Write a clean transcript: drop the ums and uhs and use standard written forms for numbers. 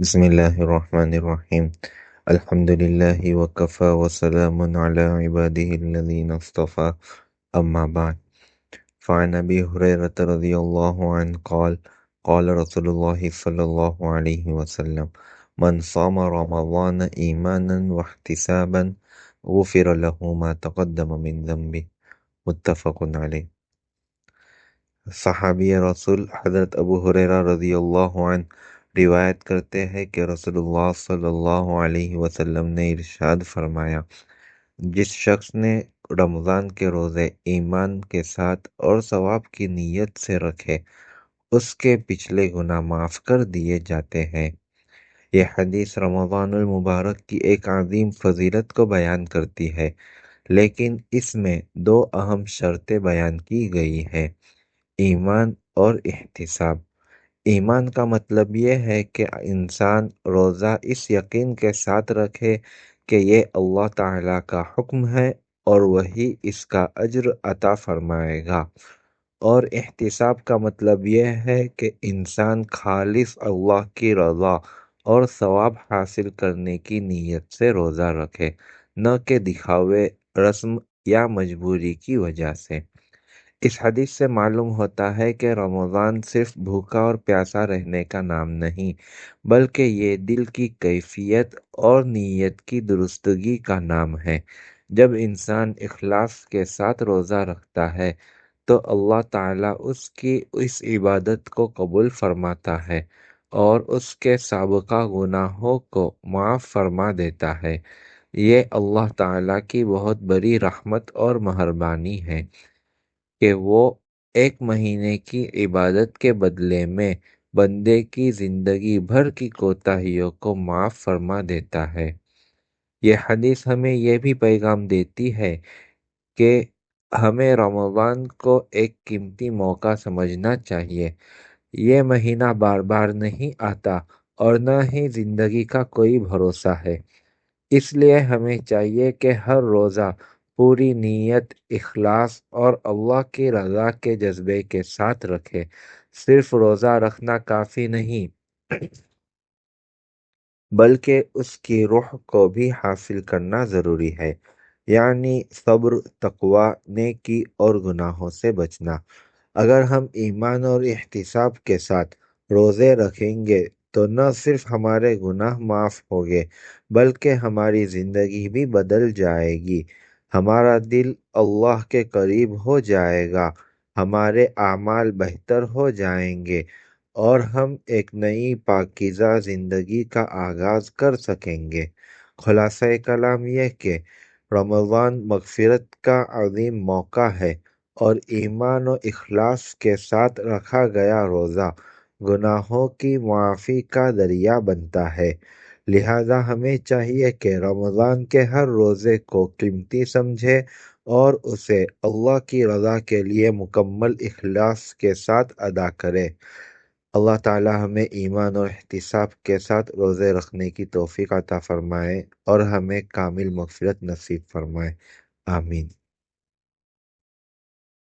بسم الله الرحمن الرحيم. الحمد لله وكفى وسلام على عباده الذين اصطفى. أما بعد، فعن أبي هريرة رضي الله عنه قال قال رسول الله صلى الله عليه وسلم: من صام رمضان إيمانا واحتسابا غفر له ما تقدم من ذنبه. متفق علیہ۔ صحابی رسول حضرت ابو ہریرہ رضی اللہ عنہ روایت کرتے ہیں کہ رسول اللہ صلی اللہ علیہ وسلم نے ارشاد فرمایا: جس شخص نے رمضان کے روزے ایمان کے ساتھ اور ثواب کی نیت سے رکھے، اس کے پچھلے گناہ معاف کر دیے جاتے ہیں۔ یہ حدیث رمضان المبارک کی ایک عظیم فضیلت کو بیان کرتی ہے، لیکن اس میں دو اہم شرطیں بیان کی گئی ہیں: ایمان اور احتساب۔ ایمان کا مطلب یہ ہے کہ انسان روزہ اس یقین کے ساتھ رکھے کہ یہ اللہ تعالیٰ کا حکم ہے اور وہی اس کا اجر عطا فرمائے گا، اور احتساب کا مطلب یہ ہے کہ انسان خالص اللہ کی رضا اور ثواب حاصل کرنے کی نیت سے روزہ رکھے، نہ کہ دکھاوے، رسم یا مجبوری کی وجہ سے۔ اس حدیث سے معلوم ہوتا ہے کہ رمضان صرف بھوکا اور پیاسا رہنے کا نام نہیں، بلکہ یہ دل کی کیفیت اور نیت کی درستگی کا نام ہے۔ جب انسان اخلاص کے ساتھ روزہ رکھتا ہے تو اللہ تعالیٰ اس کی اس عبادت کو قبول فرماتا ہے اور اس کے سابقہ گناہوں کو معاف فرما دیتا ہے۔ یہ اللہ تعالیٰ کی بہت بڑی رحمت اور مہربانی ہے کہ وہ ایک مہینے کی عبادت کے بدلے میں بندے کی زندگی بھر کی کوتاہیوں کو معاف فرما دیتا ہے۔ یہ حدیث ہمیں یہ بھی پیغام دیتی ہے کہ ہمیں رمضان کو ایک قیمتی موقع سمجھنا چاہیے۔ یہ مہینہ بار بار نہیں آتا اور نہ ہی زندگی کا کوئی بھروسہ ہے، اس لیے ہمیں چاہیے کہ ہر روزہ پوری نیت، اخلاص اور اللہ کی رضا کے جذبے کے ساتھ رکھے۔ صرف روزہ رکھنا کافی نہیں، بلکہ اس کی روح کو بھی حاصل کرنا ضروری ہے، یعنی صبر، تقوی، نیکی اور گناہوں سے بچنا۔ اگر ہم ایمان اور احتساب کے ساتھ روزے رکھیں گے تو نہ صرف ہمارے گناہ معاف ہوگے، بلکہ ہماری زندگی بھی بدل جائے گی۔ ہمارا دل اللہ کے قریب ہو جائے گا، ہمارے اعمال بہتر ہو جائیں گے اور ہم ایک نئی پاکیزہ زندگی کا آغاز کر سکیں گے۔ خلاصہ کلام یہ کہ رمضان مغفرت کا عظیم موقع ہے اور ایمان و اخلاص کے ساتھ رکھا گیا روزہ گناہوں کی معافی کا ذریعہ بنتا ہے۔ لہذا ہمیں چاہیے کہ رمضان کے ہر روزے کو قیمتی سمجھے اور اسے اللہ کی رضا کے لیے مکمل اخلاص کے ساتھ ادا کرے۔ اللہ تعالی ہمیں ایمان اور احتساب کے ساتھ روزے رکھنے کی توفیق عطا فرمائے اور ہمیں کامل مغفرت نصیب فرمائے۔ آمین۔